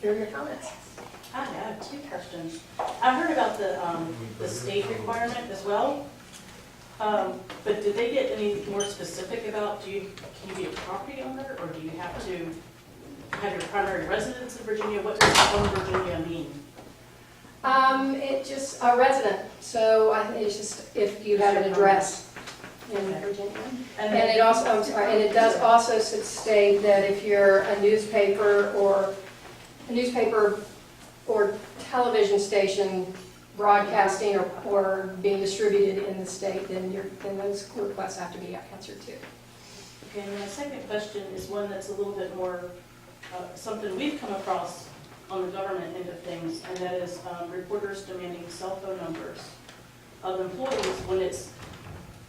hear your comments. I have two questions. I heard about the state requirement as well. But did they get any more specific about, can you be a property owner, or do you have to have your primary residence in Virginia? What does from Virginia mean? It just, a resident, so I think it's just if you have an address in Virginia. And it also, I'm sorry, and it does also state that if you're a newspaper or television station broadcasting or being distributed in the state, then those requests have to be answered too. Okay, and my second question is one that's a little bit more, something we've come across on the government end of things, and that is reporters demanding cell phone numbers of employees when it's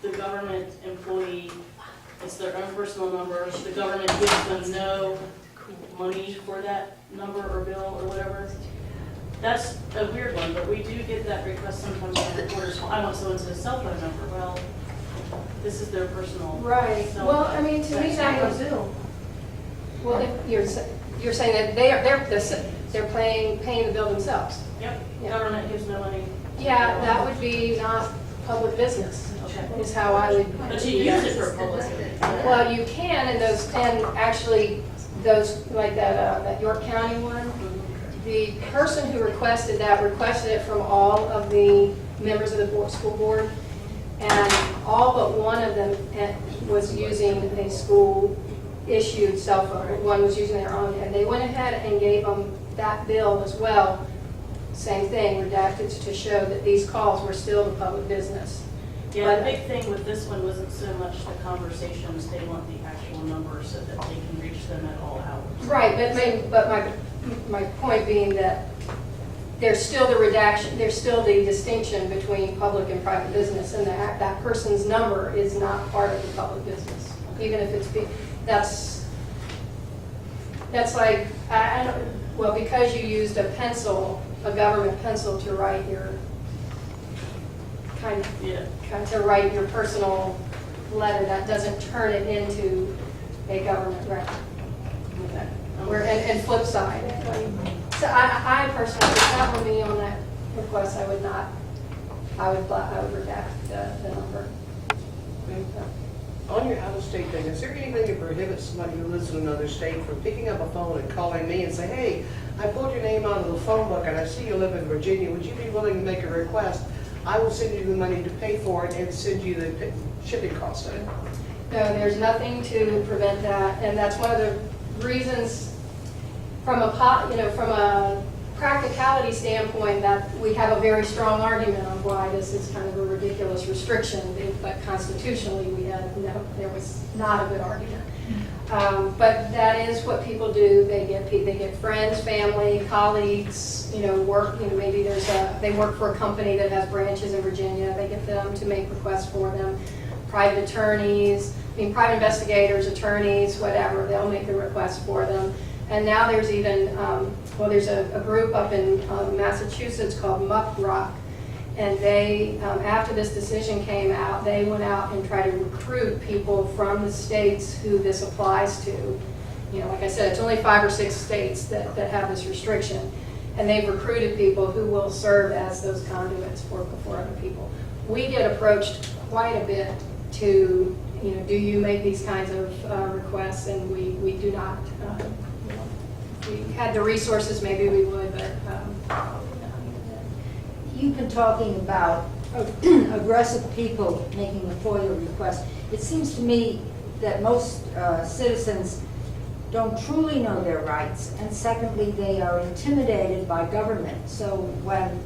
the government employee, it's their own personal numbers, the government gives them no money for that number or bill or whatever. That's a weird one, but we do get that request sometimes from reporters, well, I want so-and-so's cell phone number. Well, this is their personal. Right. cell Well, phone. I mean, to me that was, Zoom. well, if you're saying that they're paying the bill themselves. Yep, Yeah. government gives no money. Yeah, that would be not public business, Okay. is how I would. But you use it for publicity. Well, you can, and actually, those, like that York County one, the person who requested it from all of the members of the school board, and all but one of them was using a school-issued cell phone. One was using their own, and they went ahead and gave them that bill as well. Same thing, redacted to show that these calls were still the public business. Yeah, the big thing with this one wasn't so much the conversations, they want the actual numbers so that they can reach them at all hours. Right, but my point being that there's still the redaction, there's still the distinction between public and private business, and that person's number is not part of the public business, even if it's that's like, I don't, well, because you used a pencil, a government pencil to write your to write your personal letter, that doesn't turn it into a government record. And flip side. So I personally, if that were me on that request, I would redact the number. On your out-of-state thing, is there anything to prohibit somebody who lives in another state from picking up a phone and calling me and say, hey, I pulled your name out of the phone book and I see you live in Virginia, would you be willing to make a request? I will send you the money to pay for it and send you the shipping cost of it. No, there's nothing to prevent that, and that's one of the reasons from a practicality standpoint that we have a very strong argument on why this is kind of a ridiculous restriction, but constitutionally there was not a good argument. But that is what people do. They get friends, family, colleagues, work. Maybe they work for a company that has branches in Virginia. They get them to make requests for them. Private attorneys, private investigators, attorneys, whatever. They'll make the request for them. And now there's even there's a group up in Massachusetts called Muck Rock. And they, after this decision came out, they went out and tried to recruit people from the states who this applies to. Like I said, it's only 5 or 6 states that have this restriction. And they've recruited people who will serve as those conduits for other people. We get approached quite a bit to, do you make these kinds of requests? And we do not. If we had the resources, maybe we would, but You've been talking about aggressive people making a FOIA request. It seems to me that most citizens don't truly know their rights, and secondly, they are intimidated by government. So when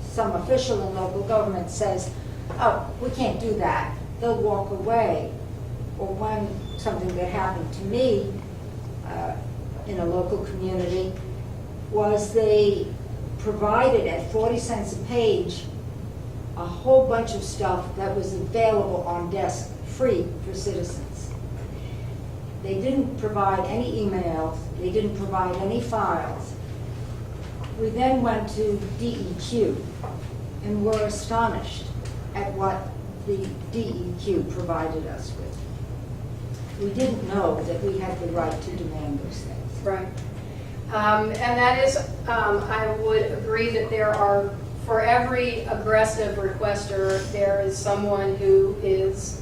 some official in local government says, oh, we can't do that, they'll walk away. Or when something that happened to me in a local community was they provided at 40 cents a page a whole bunch of stuff that was available on desk free for citizens. They didn't provide any emails, they didn't provide any files. We then went to DEQ and were astonished at what the DEQ provided us with. We didn't know that we had the right to demand those things. right. And that is, I would agree that there are, for every aggressive requester, there is someone who is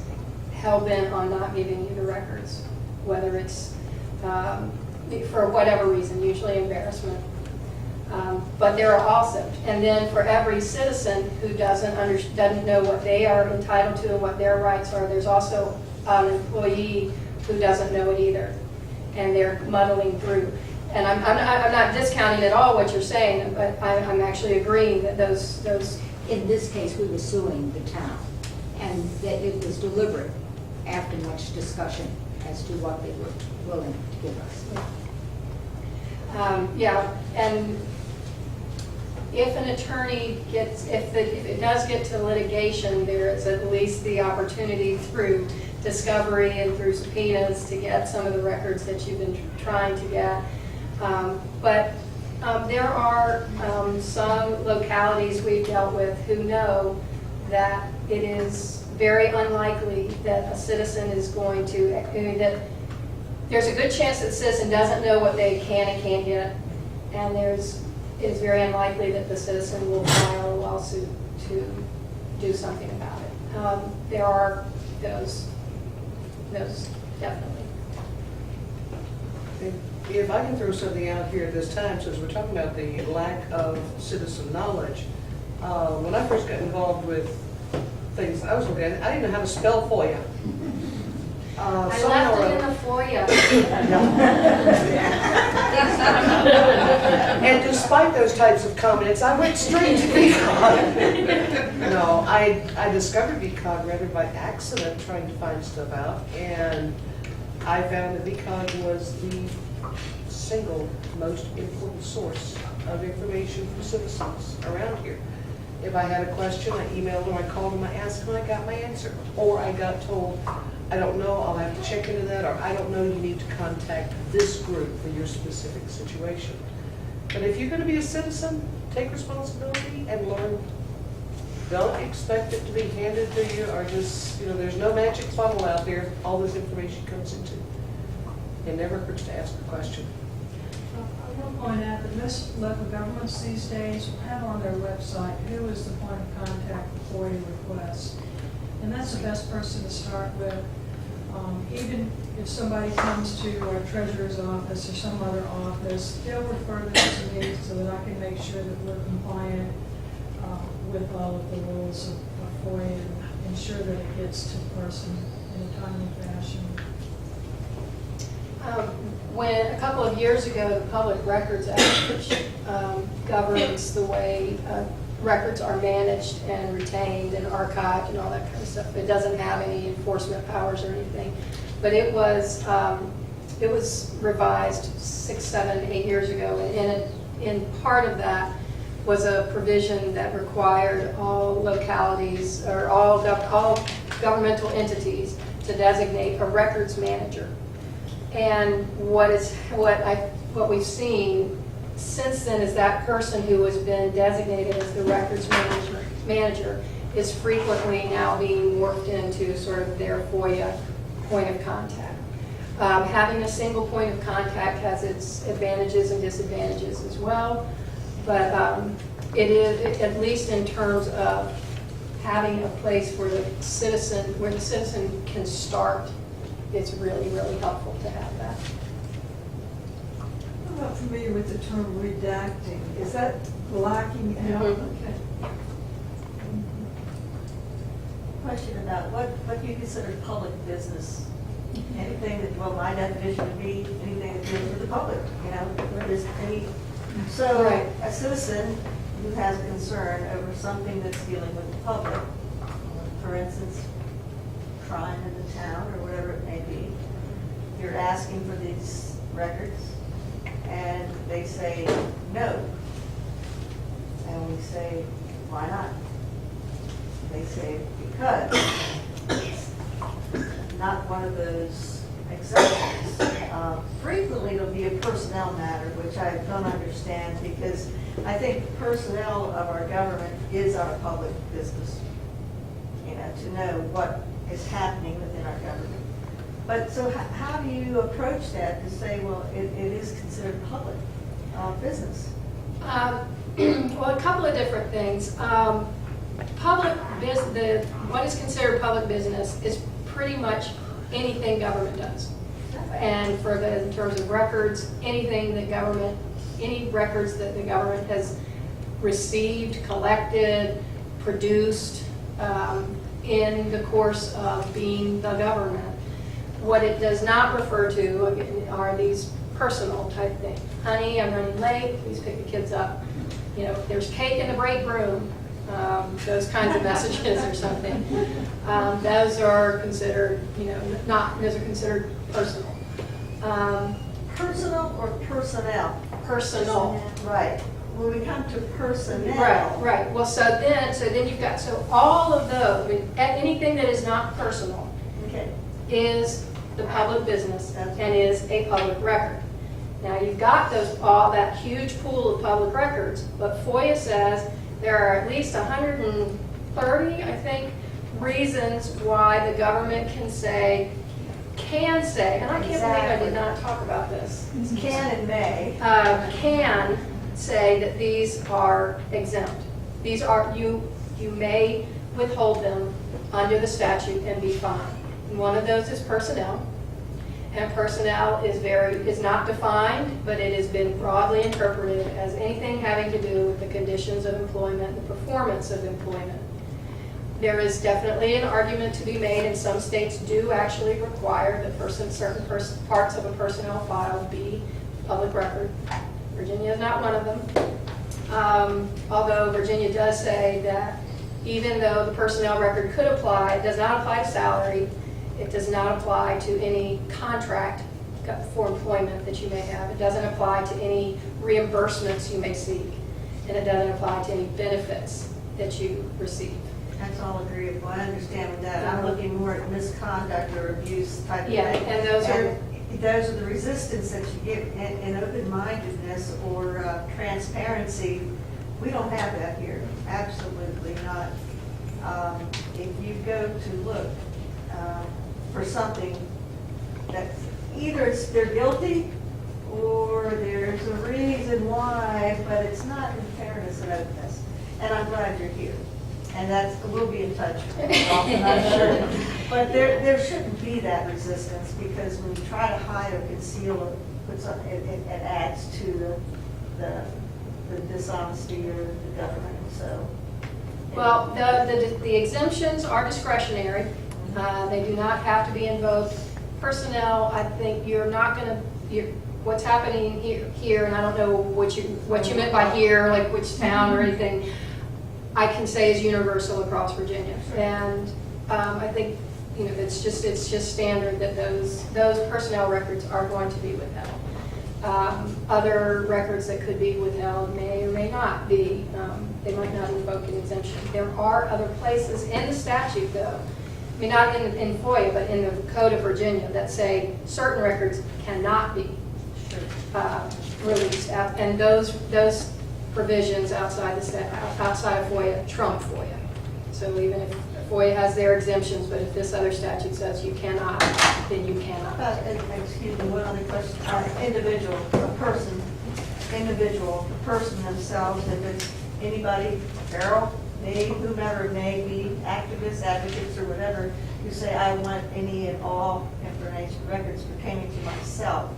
hell-bent on not giving you the records, whether it's for whatever reason, usually embarrassment. But there are also, and then for every citizen who doesn't know what they are entitled to and what their rights are, there's also an employee who doesn't know it either, and they're muddling through. And I'm not discounting at all what you're saying, but I'm actually agreeing that those. In this case, we were suing the town, and that it was deliberate after much discussion as to what they were willing to give us. Yeah, and if an attorney gets, if it does get to litigation, there is at least the opportunity through discovery and through subpoenas to get some of the records that you've been trying to get. But there are some localities we've dealt with who know that it is very unlikely that a citizen is going to, that there's a good chance that the citizen doesn't know what they can and can't get, and it's very unlikely that the citizen will file a lawsuit to do something about it. There are those definitely. If I can throw something out here at this time, since we're talking about the lack of citizen knowledge, when I first got involved with things I was looking at, I didn't know how to spell FOIA. I left it in the FOIA. And despite those types of comments, I went straight to VCOG. No, I discovered VCOG rather by accident trying to find stuff out, and I found that VCOG was the single most important source of information for citizens around here. If I had a question, I emailed them, I called them, I asked them, I got my answer. Or I got told, I don't know, I'll have to check into that, or I don't know, you need to contact this group for your specific situation. But if you're going to be a citizen, take responsibility and learn. Don't expect it to be handed to you, or just, there's no magic funnel out there all this information comes into. It never hurts to ask a question. I will point out that most local governments these days have on their website who is the point of contact for FOIA requests. And that's the best person to start with. Even if somebody comes to our treasurer's office or some other office, they'll refer them to me so that I can make sure that we're compliant with all of the rules of FOIA and ensure that it gets to the person in a timely fashion. When a couple of years ago, the Public Records Act, which governs the way records are managed and retained and archived and all that kind of stuff. It doesn't have any enforcement powers or anything, but it was revised 6, 7, 8 years ago, and in part of that was a provision that required all localities or all governmental entities to designate a records manager. And what we've seen since then is that person who has been designated as the records manager is frequently now being worked into sort of their FOIA point of contact. Having a single point of contact has its advantages and disadvantages as well, but it is, at least in terms of having a place where the citizen can start, it's really, really helpful to have that. I'm not familiar with the term redacting. Is that blocking out? Okay. Question about what do you consider public business? Anything that, well, my definition would be anything that deals with the public, where there's any, so Right. a citizen who has a concern over something that's dealing with the public, for instance, crime in the town or whatever it may be, you're asking for these records and they say no. And we say, why not? They say, because it's not one of those exceptions. Frequently it'll be a personnel matter, which I don't understand, because I think the personnel of our government is our public business, to know what is happening within our government. But so how do you approach that to say, well, it is considered public? business? Well, a couple of different things. What is considered public business is pretty much anything government does. And in terms of records, any records that the government has received, collected, produced in the course of being the government. What it does not refer to are these personal type things. Honey, I'm running late, please pick the kids up. You know, if there's cake in the break room, those kinds of messages or something. Those are considered, those are considered personal. Personal or personnel? Personal. Right. When we come to personnel. Right. Well, so then you've got, all of those, anything that is not personal Okay. is the public business and is a public record. Now, you've got all that huge pool of public records, but FOIA says there are at least 130, I think, reasons why the government can say, and I can't believe I did not talk about this. Can and may. Can say that these are exempt. These are, you may withhold them under the statute and be fined. And one of those is personnel. And personnel is not defined, but it has been broadly interpreted as anything having to do with the conditions of employment, the performance of employment. There is definitely an argument to be made, and some states do actually require that certain parts of a personnel file be public record. Virginia is not one of them. Although Virginia does say that even though the personnel record could apply, it does not apply to salary. It does not apply to any contract for employment that you may have. It doesn't apply to any reimbursements you may seek. And it doesn't apply to any benefits that you receive. That's all agreeable. I understand with that. I'm looking more at misconduct or abuse type of thing. Yeah, and those are the resistance that you get, and open-mindedness or transparency. We don't have that here. Absolutely not. If you go to look for something that's either they're guilty or there's a reason why, but it's not in fairness and openness. And I'm glad you're here. And we'll be in touch often, I'm sure. But there shouldn't be that resistance, because when you try to hide or conceal or put something, it adds to the dishonesty of the government. So. Well, the exemptions are discretionary. They do not have to be invoked. Personnel, I think you're not going to, what's happening here, and I don't know what you meant by here, like which town or anything, I can say is universal across Virginia. And I think, it's just standard that those personnel records are going to be withheld. Other records that could be withheld may or may not be, they might not invoke an exemption. There are other places in the statute, though, I mean, not in FOIA, but in the Code of Virginia, that say certain records cannot be released. And those provisions outside of FOIA trump FOIA. So even if FOIA has their exemptions, but if this other statute says you cannot, then you cannot. Excuse me, one other question. Individual, the person themselves, if it's anybody, Carol, me, whomever it may be, activists, advocates, or whatever, who say, I want any and all information, records pertaining to myself,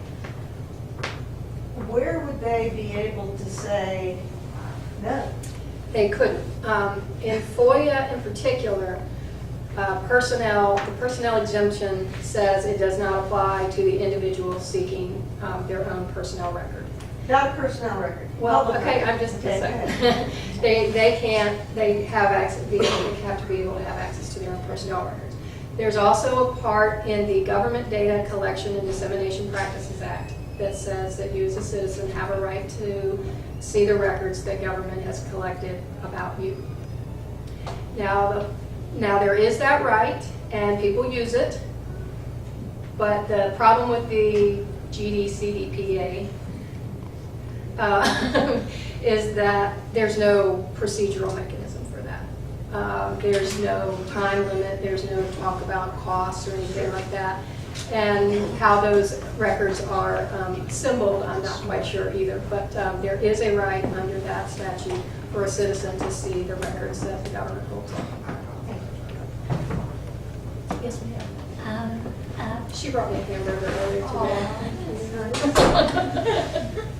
where would they be able to say no? They couldn't. In FOIA in particular, the personnel exemption says it does not apply to the individual seeking their own personnel record. Not a personnel record. Well, Public okay, record. I'm just Okay, a second. They have to be able to have access to their own personnel records. There's also a part in the Government Data Collection and Dissemination Practices Act that says that you as a citizen have a right to see the records that government has collected about you. Now there is that right, and people use it, but the problem with the GDCDPA is that there's no procedural mechanism for that. There's no time limit, there's no talk about costs or anything like that. And how those records are symboled, I'm not quite sure either, but there is a right under that statute for a citizen to see the records that the government holds. Yes, ma'am. She brought me a hamburger earlier today.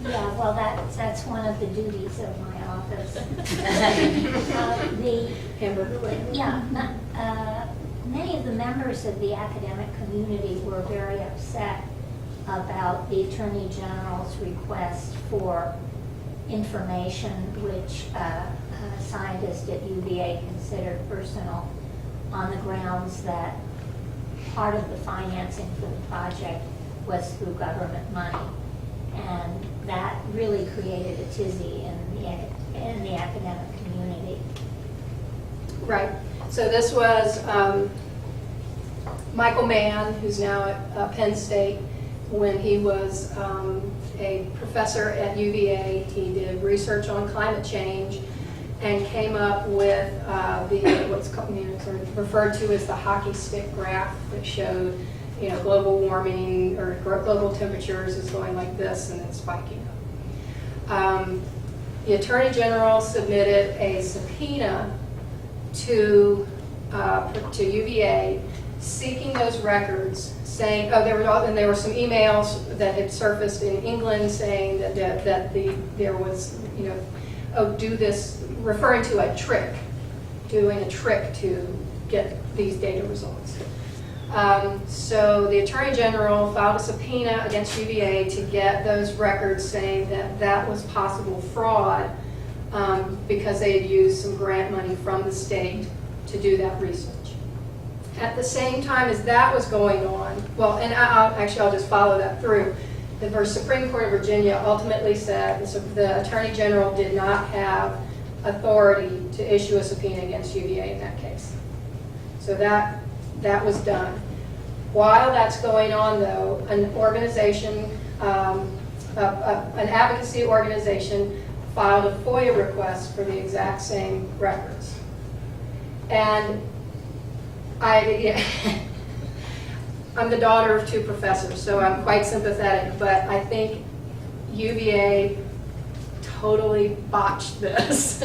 Yeah, well, that's one of the duties of my office. Hamburger later. Many of the members of the academic community were very upset about the Attorney General's request for information which scientists at UVA considered personal, on the grounds that part of the financing for the project was through government money. And that really created a tizzy in the academic community. Right. So this was Michael Mann, who's now at Penn State. When he was a professor at UVA, he did research on climate change and came up with what's called, sort of referred to as the hockey stick graph that showed, global warming or global temperatures is going like this and then spiking up. The Attorney General submitted a subpoena to UVA seeking those records, saying, there were some emails that had surfaced in England saying that there was, do this, referring to a trick, doing a trick to get these data results. So the Attorney General filed a subpoena against UVA to get those records, saying that was possible fraud because they had used some grant money from the state to do that research. At the same time as that was going on, well, and I'll just follow that through. The Supreme Court of Virginia ultimately said the Attorney General did not have authority to issue a subpoena against UVA in that case. So that was done. While that's going on, though, an organization, an advocacy organization, filed a FOIA request for the exact same records. And I'm the daughter of 2 professors, so I'm quite sympathetic, but I think UVA totally botched this.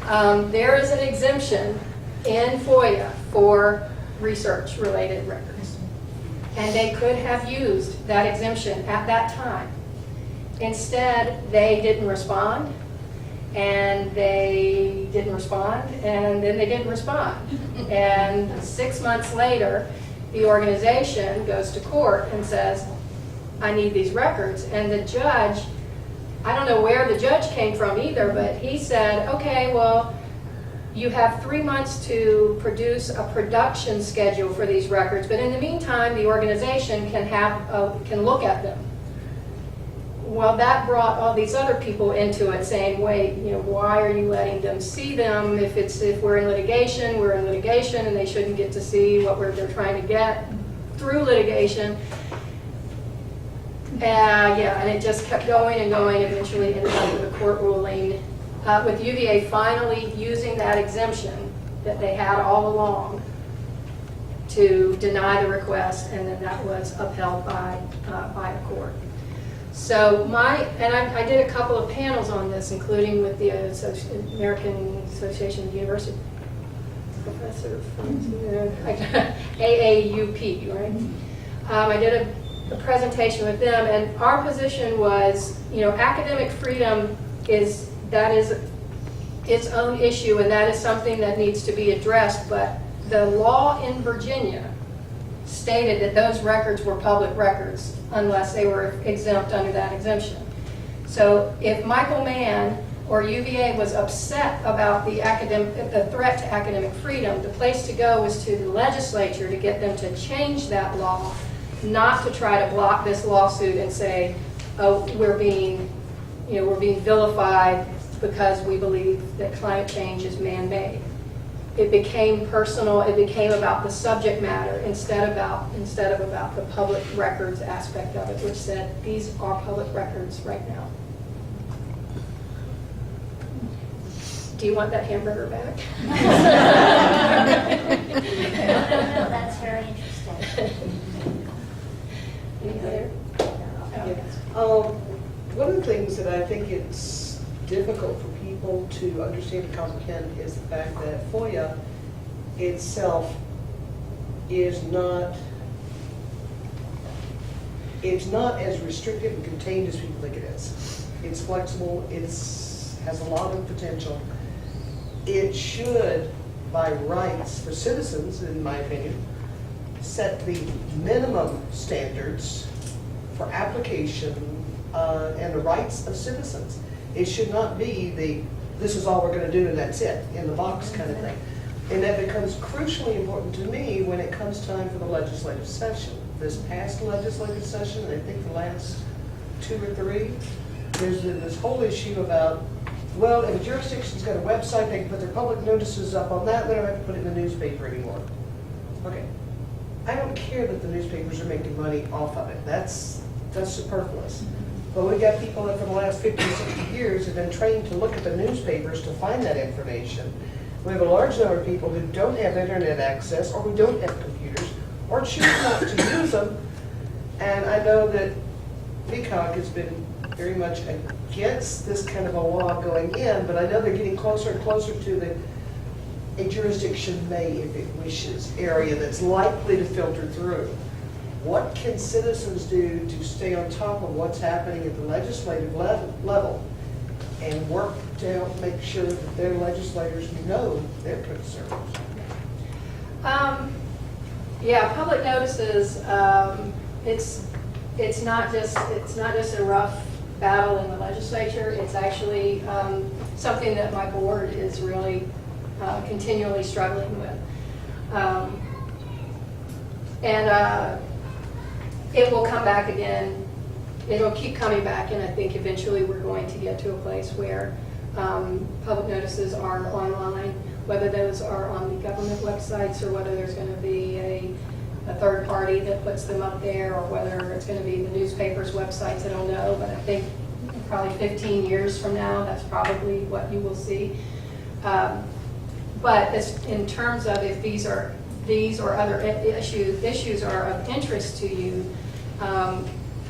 There is an exemption in FOIA for research-related records, and they could have used that exemption at that time. Instead, they didn't respond, and they didn't respond, and then they didn't respond. And 6 months later, the organization goes to court and says, I need these records. And the judge, I don't know where the judge came from either, but he said, okay, well, you have 3 months to produce a production schedule for these records, but in the meantime, the organization can look at them. Well, that brought all these other people into it, saying, wait, why are you letting them see them? If we're in litigation, we're in litigation, and they shouldn't get to see what they're trying to get through litigation. And it just kept going and going, eventually ended up with a court ruling, with UVA finally using that exemption that they had all along to deny the request, and then that was upheld by a court. So I did a couple of panels on this, including with the American Association of University Professor from AAUP, right? I did a presentation with them, and our position was, academic freedom is its own issue, and that is something that needs to be addressed, but the law in Virginia stated that those records were public records unless they were exempt under that exemption. So if Michael Mann or UVA was upset about the threat to academic freedom, the place to go was to the legislature to get them to change that law, not to try to block this lawsuit and say, oh, we're being vilified because we believe that climate change is man-made. It became personal. It became about the subject matter instead of about the public records aspect of it, which said these are public records right now. Do you want that hamburger back? No, that's very interesting. One of the things that I think it's difficult for people to understand and comprehend is the fact that FOIA itself is not, it's not as restrictive and contained as people think it is. It's flexible, has a lot of potential. It should, by rights for citizens, in my opinion, set the minimum standards for application and the rights of citizens. It should not be this is all we're going to do and that's it, in the box kind of thing. And that becomes crucially important to me when it comes time for the legislative session. This past legislative session, I think the last 2 or 3, there's been this whole issue about, well, if a jurisdiction's got a website, they can put their public notices up on that, they don't have to put it in the newspaper anymore. Okay. I don't care that the newspapers are making money off of it. That's superfluous. But we've got people that for the last 50, 60 years have been trained to look at the newspapers to find that information. We have a large number of people who don't have internet access or who don't have computers or choose not to use them. And I know that VCOG has been very much against this kind of a law going in, but I know they're getting closer and closer to a jurisdiction may, if it wishes, area that's likely to filter through. What can citizens do to stay on top of what's happening at the legislative level and work to help make sure that their legislators know their concerns? Yeah, public notices, it's not just a rough battle in the legislature. It's actually something that my board is really continually struggling with. It will come back again. It'll keep coming back, and I think eventually we're going to get to a place where public notices are online, whether those are on the government websites or whether there's going to be a third party that puts them up there, or whether it's going to be the newspaper's websites. I don't know, but I think probably 15 years from now, that's probably what you will see. But in terms of if these or other issues are of interest to you,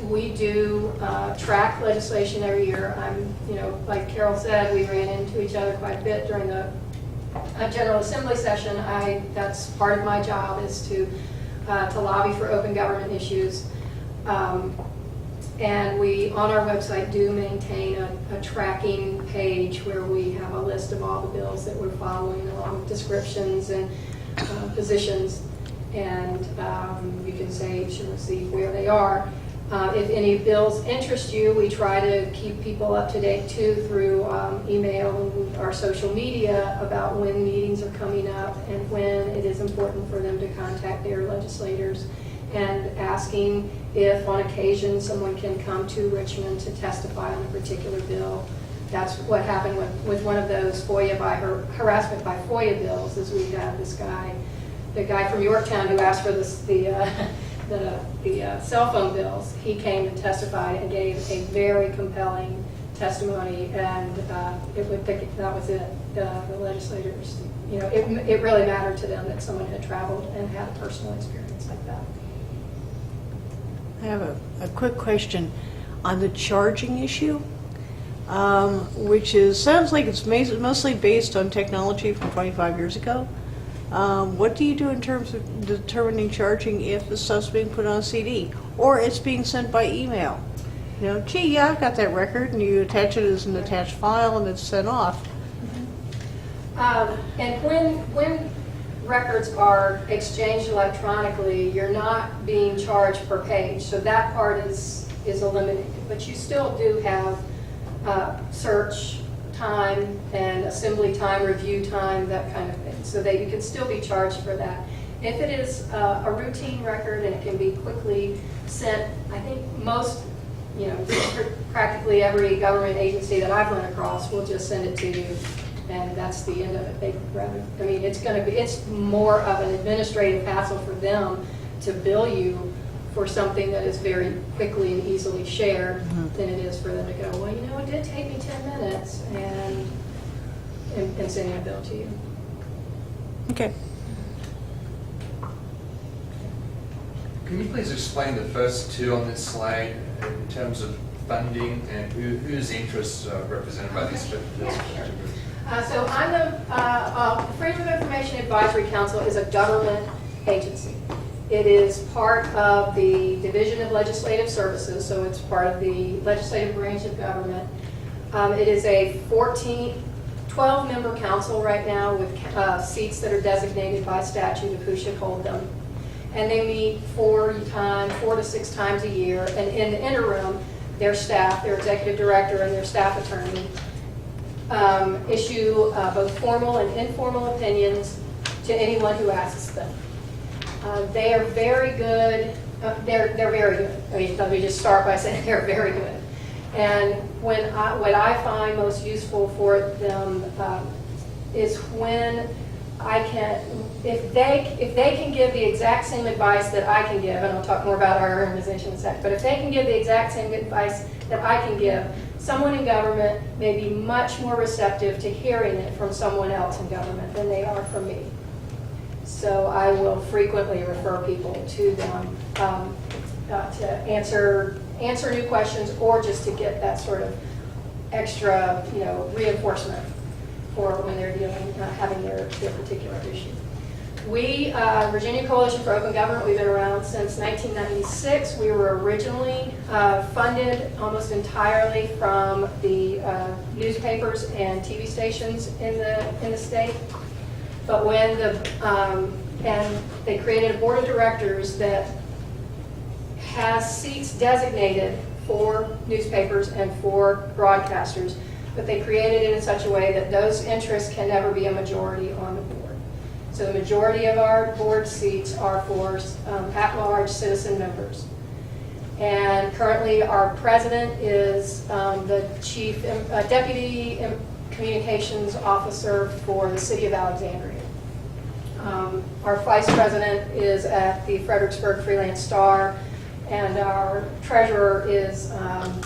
we do track legislation every year. Like Carol said, we ran into each other quite a bit during the General Assembly session. That's part of my job is to lobby for open government issues. And we, on our website, do maintain a tracking page where we have a list of all the bills that we're following, along with descriptions and positions. And you can see where they are. If any bills interest you, we try to keep people up to date too through email and our social media about when meetings are coming up and when it is important for them to contact their legislators, and asking if on occasion someone can come to Richmond to testify on a particular bill. That's what happened with one of those harassment by FOIA bills, is we had this guy, the guy from Yorktown who asked for the cell phone bills. He came and testified and gave a very compelling testimony, and that was it. The legislators, it really mattered to them that someone had traveled and had a personal experience like that. I have a quick question on the charging issue, which sounds like it's mostly based on technology from 25 years ago. What do you do in terms of determining charging if the stuff's being put on a CD or it's being sent by email? Gee, yeah, I've got that record, and you attach it as an attached file and it's sent off. And when records are exchanged electronically, you're not being charged per page, so that part is eliminated. But you still do have search time and assembly time, review time, that kind of thing, so that you can still be charged for that. If it is a routine record and it can be quickly sent, I think most, practically every government agency that I've run across will just send it to you, and that's the end of it. It's more of an administrative hassle for them to bill you for something that is very quickly and easily shared than it is for them to go, well, it did take me 10 minutes and sending a bill to you. Okay. Can you please explain the first two on this slide in terms of funding, and whose interests are represented by these groups? So I'm the Freedom of Information Advisory Council is a government agency. It is part of the Division of Legislative Services, so it's part of the legislative branch of government. It is a 12-member council right now with seats that are designated by statute of who should hold them. And they meet 4 to 6 times a year, and in the interim, their staff, their executive director and their staff attorney issue both formal and informal opinions to anyone who asks them. They are very good. They're very good. I mean, let me just start by saying they're very good. And what I find most useful for them is when I can, if they can give the exact same advice that I can give, and I'll talk more about our organization in a sec, but if they can give the exact same advice that I can give, someone in government may be much more receptive to hearing it from someone else in government than they are from me. So I will frequently refer people to them to answer new questions, or just to get that sort of extra, reinforcement for when they're having their particular issue. We, Virginia Coalition for Open Government, we've been around since 1996. We were originally funded almost entirely from the newspapers and TV stations in the state. But when and they created a board of directors that has seats designated for newspapers and for broadcasters, but they created it in such a way that those interests can never be a majority on the board. So the majority of our board seats are for at-large citizen members. And currently our president is the chief deputy communications officer for the city of Alexandria. Our vice president is at the Fredericksburg Freelance Star, and our treasurer is at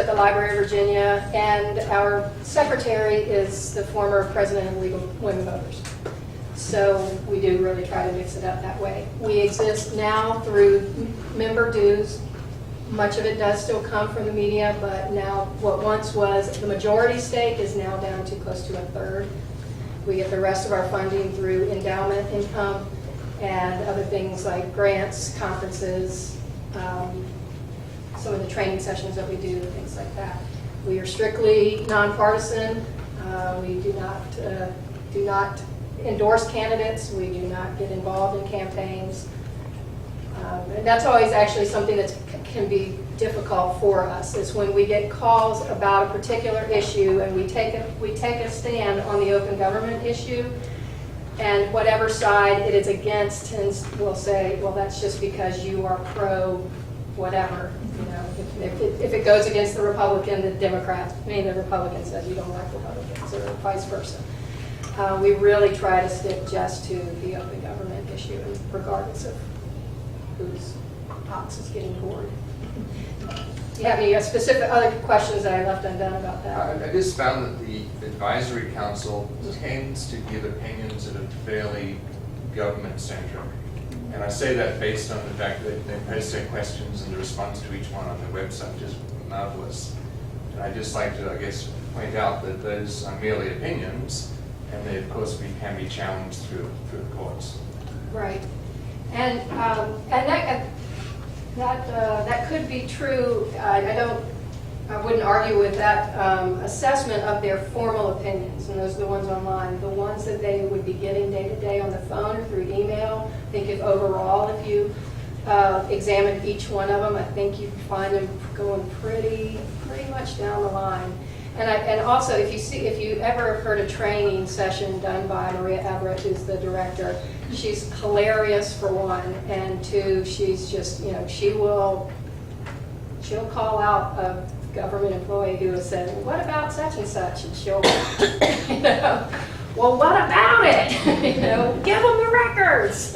the Library of Virginia, and our secretary is the former president of League of Women Voters. So we do really try to mix it up that way. We exist now through member dues. Much of it does still come from the media, but now what once was the majority stake is now down to close to a third. We get the rest of our funding through endowment income and other things like grants, conferences, some of the training sessions that we do, things like that. We are strictly nonpartisan. We do not endorse candidates. We do not get involved in campaigns. And that's always actually something that can be difficult for us, is when we get calls about a particular issue and we take a stand on the open government issue, and whatever side it is against, and we'll say, well, that's just because you are pro whatever. If it goes against the Republican, the Republican says you don't like Republicans, or vice versa. We really try to stick just to the open government issue, regardless of whose ox is getting bored. Do you have any specific other questions that I left undone about that? I just found that the advisory council tends to give opinions that are fairly government-centric. And I say that based on the fact that they post their questions and the response to each one on their website, just marvelous. And I'd just like to, I guess, point out that those are merely opinions, and they, of course, can be challenged through the courts. Right. And that could be true. I wouldn't argue with that assessment of their formal opinions, and those are the ones online. The ones that they would be getting day to day on the phone or through email, I think if you examine each one of them, I think you find them going pretty much down the line. And also, if you ever heard a training session done by Maria Everett, who's the director, she's hilarious for one, and two, she's just, she'll call out a government employee who has said, well, what about such and such? And she'll, well, what about it? Give them the records.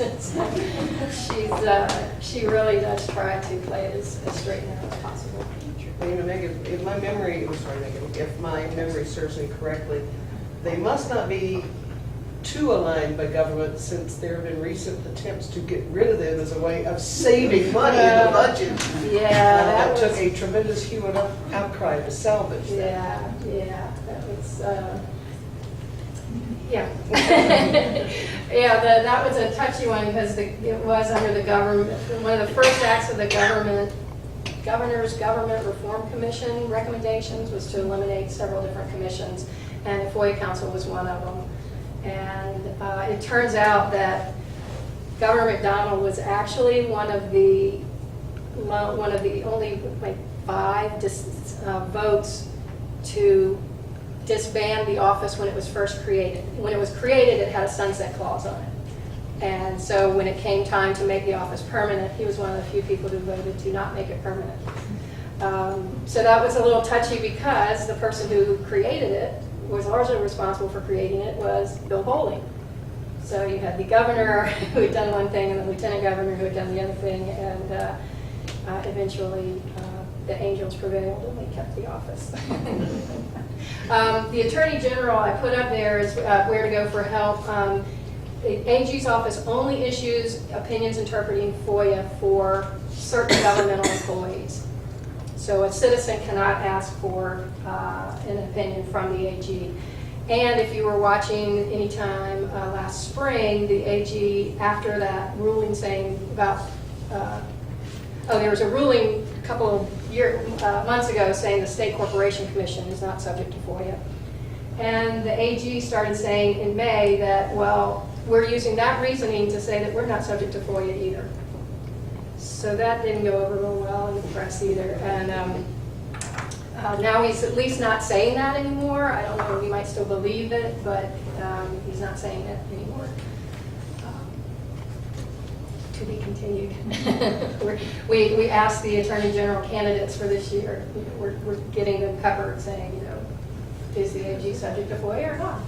She really does try to play it as straight and narrow as possible. Megan, if my memory serves me correctly, they must not be too aligned by government, since there have been recent attempts to get rid of them as a way of saving money in the budget. Yeah, that It took was, a tremendous hue and outcry to salvage that. yeah, that was, yeah. Yeah, that was a touchy one because it was under the government, one of the first acts of the Governor's Government Reform Commission recommendations was to eliminate several different commissions, and the FOIA Council was one of them. And it turns out that Governor McDonald was actually one of the only like 5 votes to disband the office when it was first created. When it was created, it had a sunset clause on it. And so when it came time to make the office permanent, he was one of the few people who voted to not make it permanent. So that was a little touchy because the person who created it, was largely responsible for creating it, was Bill Bowling. So you had the governor who had done one thing and the lieutenant governor who had done the other thing, and eventually the angels prevailed and they kept the office. The Attorney General I put up there is where to go for help. The AG's office only issues opinions interpreting FOIA for certain governmental employees. So a citizen cannot ask for an opinion from the AG. And if you were watching anytime last spring, the AG, after that ruling saying about, there was a ruling a couple of months ago saying the State Corporation Commission is not subject to FOIA. And the AG started saying in May that, well, we're using that reasoning to say that we're not subject to FOIA either. So that didn't go over real well in the press either. And now he's at least not saying that anymore. I don't know, we might still believe it, but he's not saying it anymore. To be continued. We asked the Attorney General candidates for this year. We're getting them covered saying, is the AG subject to FOIA or not?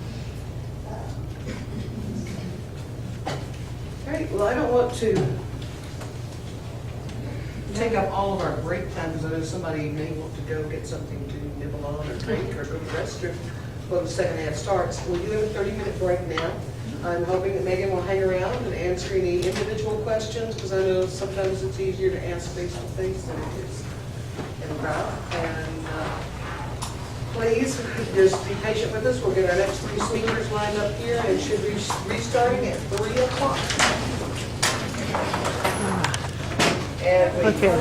Great, well, I don't want to take up all of our break time, because I know somebody may want to go get something to nibble on or drink or go to the restroom before the second half starts. We do have a 30-minute break now. I'm hoping that Megan will hang around and answer any individual questions, because I know sometimes it's easier to ask face-to-face than it is in a crowd. And please, just be patient with us. We'll get our next 3 speakers lined up here, and should be restarting at 3 o'clock. And we Okay.